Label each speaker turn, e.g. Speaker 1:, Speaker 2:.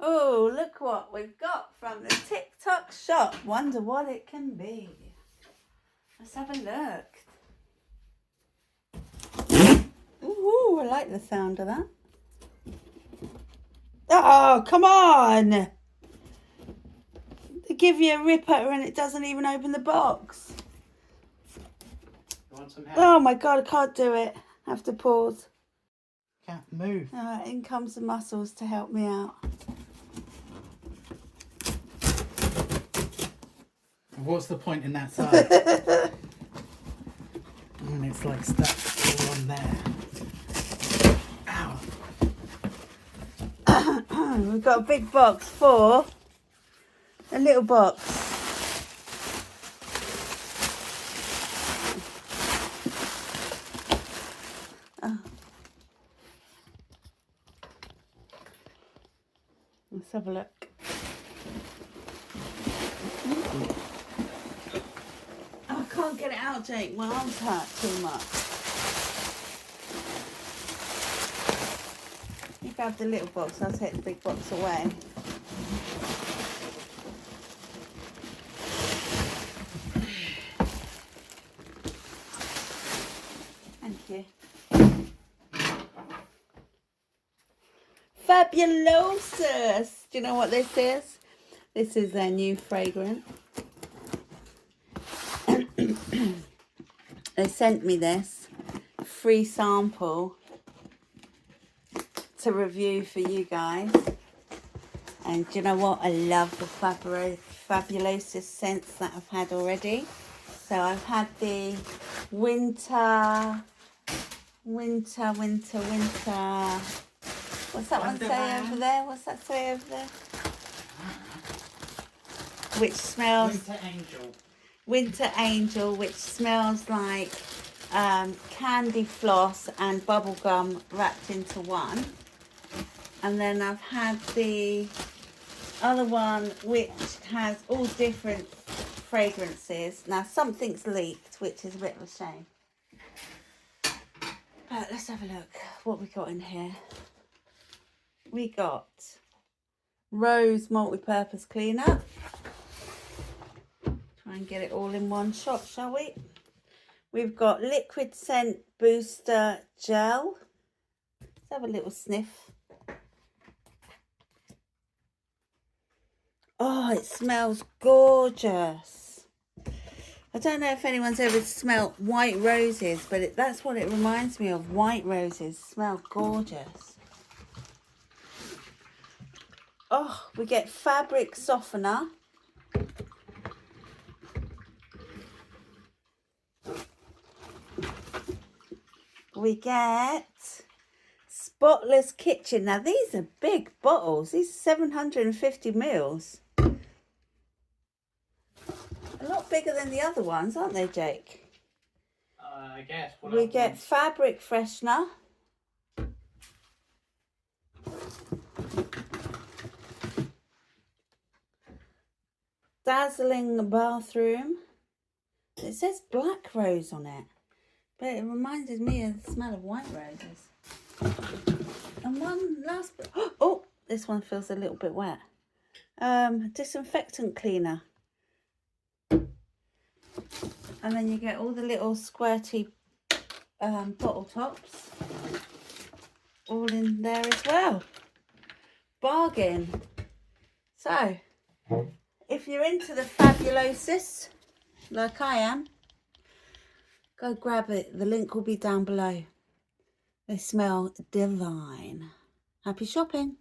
Speaker 1: Oh, look what we've got from the TikTok shop. Wonder what it can be. Let's have a look. Ooh, I like the sound of that. Oh, come on. They give you a ripper and it doesn't even open the box.
Speaker 2: You want some help?
Speaker 1: Oh my God, I can't do it. I have to pause.
Speaker 2: Can't move.
Speaker 1: In comes the muscles to help me out.
Speaker 2: What's the point in that side? It's like stuck all on there. Ow.
Speaker 1: We've got a big box for a little box. Oh. Let's have a look. Oh, I can't get it out, Jake. My arms hurt too much. You grab the little box, I'll take the big box away. Thank you. Fabulosa. Do you know what this is? This is their new fragrance. They sent me this free sample to review for you guys. And do you know what? I love the Fabulosa scents that I've had already. So I've had the winter. What's that one say over there? What's that say over there? Which smells... Winter Angel, which smells like candy floss and bubble gum wrapped into one. And then I've had the other one which has all different fragrances. Now something's leaked, which is a bit of a shame. But let's have a look what we got in here. We got Rose multi-purpose cleaner. Try and get it all in one shot, shall we? We've got liquid scent booster gel. Let's have a little sniff. Oh, it smells gorgeous. I don't know if anyone's ever smelled white roses, but that's what it reminds me of. White roses smell gorgeous. Oh, we get fabric softener. We get spotless kitchen. Now these are big bottles. These are 750 mils. A lot bigger than the other ones, aren't they, Jake?
Speaker 2: I guess.
Speaker 1: We get fabric freshener. Dazzling bathroom. It says black rose on it, but it reminded me of the smell of white roses. And one last bit. Oh, this one feels a little bit wet. Disinfectant cleaner. And then you get all the little squirty bottle tops all in there as well. Bargain. So, if you're into the Fabulosas, like I am, go grab it. The link will be down below. They smell divine. Happy shopping.